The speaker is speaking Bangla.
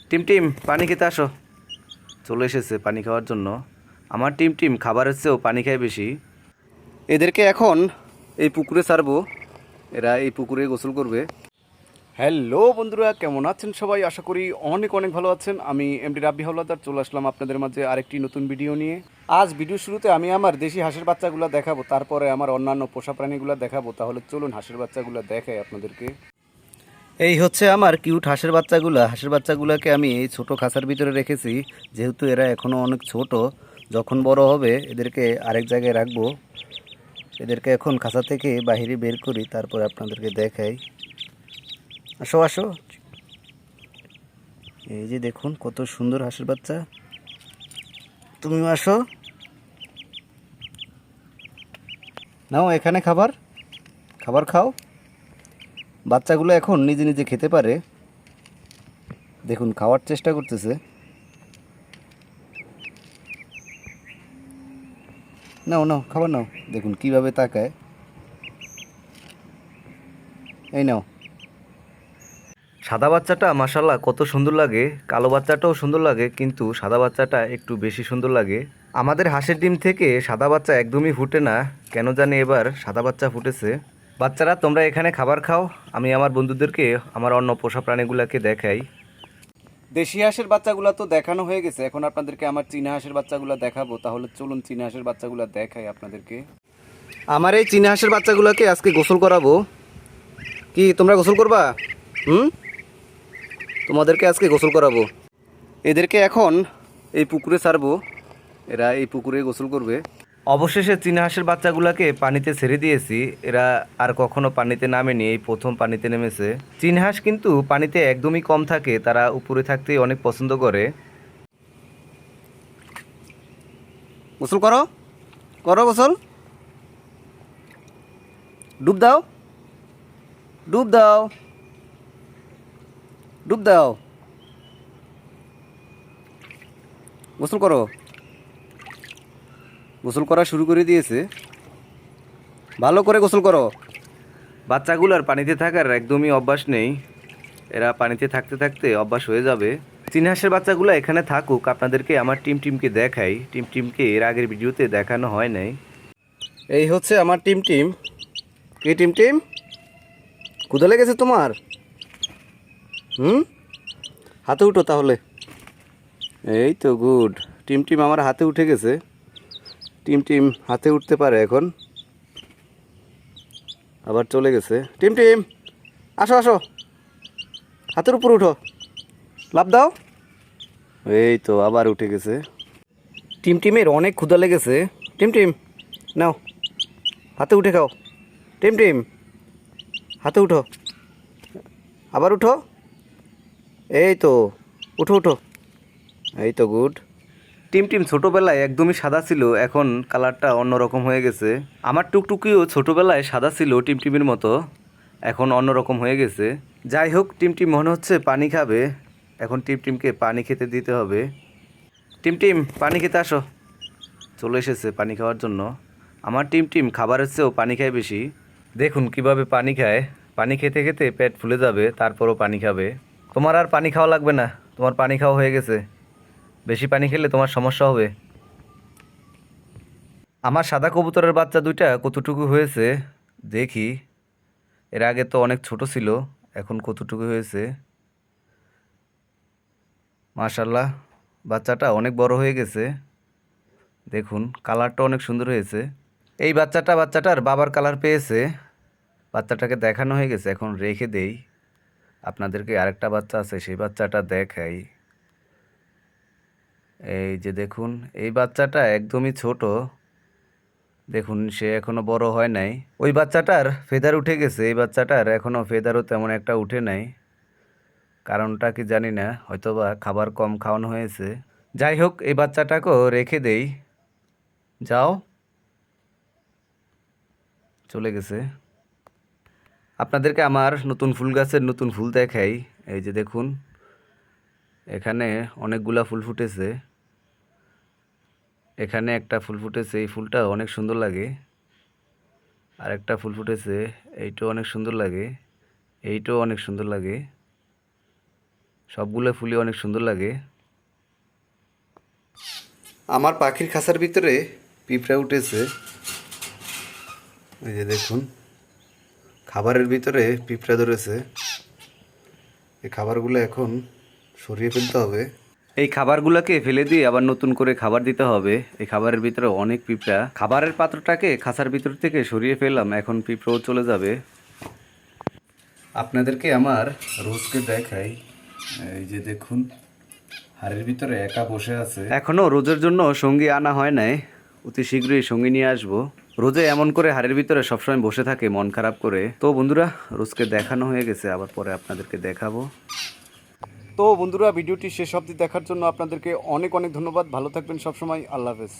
টিম টিম পানি খেতে আসো। চলে এসেছে পানি খাওয়ার জন্য। আমার টিম টিম খাবারের চেয়েও পানি খায় বেশি। এদেরকে এখন এই পুকুরে ছাড়বো, এরা এই পুকুরে গোসল করবে। হ্যালো বন্ধুরা, কেমন আছেন সবাই? আশা করি অনেক অনেক ভালো আছেন। আমি এমডি রাব্বি হাওলাদার চলে আসলাম আপনাদের মাঝে আরেকটি নতুন ভিডিও নিয়ে। আজ ভিডিও শুরুতে আমি আমার দেশি হাঁসের বাচ্চাগুলো দেখাবো, তারপরে আমার অন্যান্য পোষা প্রাণীগুলো দেখাবো। তাহলে চলুন হাঁসের বাচ্চাগুলো দেখাই আপনাদেরকে। এই হচ্ছে আমার কিউট হাঁসের বাচ্চাগুলো। হাঁসের বাচ্চাগুলোকে আমি এই ছোটো খাঁচার ভিতরে রেখেছি, যেহেতু এরা এখনও অনেক ছোট। যখন বড় হবে এদেরকে আরেক জায়গায় রাখবো। এদেরকে এখন খাঁচা থেকে বাইরে বের করি, তারপর আপনাদেরকে দেখাই। আসো আসো, এই যে দেখুন কত সুন্দর হাঁসের বাচ্চা। তুমিও আসো, নাও এখানে খাবার খাবার খাও। বাচ্চাগুলো এখন নিজে নিজে খেতে পারে, দেখুন খাওয়ার চেষ্টা করতেছে। নাও নাও খাবার নাও, দেখুন কিভাবে তাকায়। এই নাও। সাদা বাচ্চাটা মাশাল্লাহ কত সুন্দর লাগে, কালো বাচ্চাটাও সুন্দর লাগে, কিন্তু সাদা বাচ্চাটা একটু বেশি সুন্দর লাগে। আমাদের হাঁসের ডিম থেকে সাদা বাচ্চা একদমই ফুটে না, কেন জানি এবার সাদা বাচ্চা ফুটেছে। বাচ্চারা তোমরা এখানে খাবার খাও, আমি আমার বন্ধুদেরকে আমার অন্য পোষা প্রাণীগুলোকে দেখাই। দেশি হাঁসের বাচ্চাগুলো তো দেখানো হয়ে গেছে, এখন আপনাদেরকে আমার চীনা হাঁসের বাচ্চাগুলো দেখাবো। তাহলে চলুন চীনা হাঁসের বাচ্চাগুলো দেখাই আপনাদেরকে। আমার এই চীনা হাঁসের বাচ্চাগুলোকে আজকে গোসল করাবো। কি তোমরা গোসল করবা? তোমাদেরকে আজকে গোসল করাবো। এদেরকে এখন এই পুকুরে ছাড়বো, এরা এই পুকুরে গোসল করবে। অবশেষে চীনা হাঁসের বাচ্চাগুলোকে পানিতে ছেড়ে দিয়েছি, এরা আর কখনো পানিতে নামেনি, এই প্রথম পানিতে নেমেছে। চীনা হাঁস কিন্তু পানিতে একদমই কম থাকে, তারা উপরে থাকতেই অনেক পছন্দ করে। গোসল করো, করো গোসল। ডুব দাও, ডুব দাও, ডুব দাও, গোসল করো। গোসল করা শুরু করে দিয়েছে, ভালো করে গোসল করো। বাচ্চাগুলোর পানিতে থাকার একদমই অভ্যাস নেই, এরা পানিতে থাকতে থাকতে অভ্যাস হয়ে যাবে। চীনা হাঁসের বাচ্চাগুলো এখানে থাকুক, আপনাদেরকে আমার টিম টিমকে দেখাই। টিম টিমকে এর আগের ভিডিওতে দেখানো হয় নাই। এই হচ্ছে আমার টিম টিম। কে টিম টিম, ক্ষুধা লেগেছে তোমার? হাতে উঠো তাহলে। এই তো গুড, টিম টিম আমার হাতে উঠে গেছে। টিম টিম হাতে উঠতে পারে এখন, আবার চলে গেছে। টিম টিম আসো আসো, হাতের উপর উঠো, লাফ দাও। এই তো আবার উঠে গেছে। টিম টিমের অনেক ক্ষুধা লেগেছে। টিম টিম নাও, হাতে উঠে খাও। টিম টিম হাতে উঠো, আবার উঠো। এই তো, উঠো উঠো। এই তো গুড। টিম টিম ছোটোবেলায় একদমই সাদা ছিল, এখন কালারটা অন্যরকম হয়ে গেছে। আমার টুকটুকিও ছোটোবেলায় সাদা ছিল টিম টিমের মতো, এখন অন্যরকম হয়ে গেছে। যাই হোক, টিম টিম মনে হচ্ছে পানি খাবে, এখন টিম টিমকে পানি খেতে দিতে হবে। টিম টিম পানি খেতে আসো। চলে এসেছে পানি খাওয়ার জন্য। আমার টিম টিম খাবারের চেয়েও পানি খায় বেশি, দেখুন কিভাবে পানি খায়। পানি খেতে খেতে পেট ফুলে যাবে, তারপরও পানি খাবে। তোমার আর পানি খাওয়া লাগবে না, তোমার পানি খাওয়া হয়ে গেছে। বেশি পানি খেলে তোমার সমস্যা হবে। আমার সাদা কবুতরের বাচ্চা দুইটা কতটুকু হয়েছে দেখি। এর আগে তো অনেক ছোট ছিল, এখন কতটুকু হয়েছে। মাশাল্লাহ, বাচ্চাটা অনেক বড় হয়ে গেছে। দেখুন কালারটা অনেক সুন্দর হয়েছে। এই বাচ্চাটার বাবার কালার পেয়েছে। বাচ্চাটাকে দেখানো হয়ে গেছে, এখন রেখে দেই। আপনাদেরকে আরেকটা বাচ্চা আছে, সেই বাচ্চাটা দেখাই। এই যে দেখুন, এই বাচ্চাটা একদমই ছোট, দেখুন সে এখনো বড় হয় নাই। ওই বাচ্চাটার ফেদার উঠে গেছে, এই বাচ্চাটার এখনো ফেদারও তেমন একটা উঠে নাই। কারণটা কি জানি না, হয়তোবা খাবার কম খাওয়ানো হয়েছে। যাই হোক, এই বাচ্চাটাকেও রেখে দেই। যাও, চলে গেছে। আপনাদেরকে আমার নতুন ফুল গাছের নতুন ফুল দেখাই। এই যে দেখুন, এখানে অনেকগুলা ফুল ফুটেছে। এখানে একটা ফুল ফুটেছে, এই ফুলটা অনেক সুন্দর লাগে। আর একটা ফুল ফুটেছে, এইটাও অনেক সুন্দর লাগে, এইটাও অনেক সুন্দর লাগে। সবগুলো ফুলই অনেক সুন্দর লাগে। আমার পাখির খাঁচার ভিতরে পিঁপড়া উঠেছে, এই যে দেখুন খাবারের ভিতরে পিঁপড়া ধরেছে। এই খাবারগুলো এখন সরিয়ে ফেলতে হবে। এই খাবারগুলোকে ফেলে দিয়ে আবার নতুন করে খাবার দিতে হবে। এই খাবারের ভিতরে অনেক পিঁপড়া। খাবারের পাত্রটাকে খাঁচার ভিতর থেকে সরিয়ে ফেললাম, এখন পিঁপড়াও চলে যাবে। আপনাদেরকে আমার রোজকে দেখাই, এই যে দেখুন হাড়ের ভিতরে একা বসে আছে। এখনো রোজের জন্য সঙ্গী আনা হয় নাই, অতি শীঘ্রই সঙ্গী নিয়ে আসবো। রোজে এমন করে হাড়ের ভিতরে সবসময় বসে থাকে মন খারাপ করে। তো বন্ধুরা, রোজকে দেখানো হয়ে গেছে, আবার পরে আপনাদেরকে দেখাবো। তো বন্ধুরা, ভিডিওটি শেষ অবধি দেখার জন্য আপনাদেরকে অনেক অনেক ধন্যবাদ। ভালো থাকবেন সবসময়। আল্লাহ হাফেজ।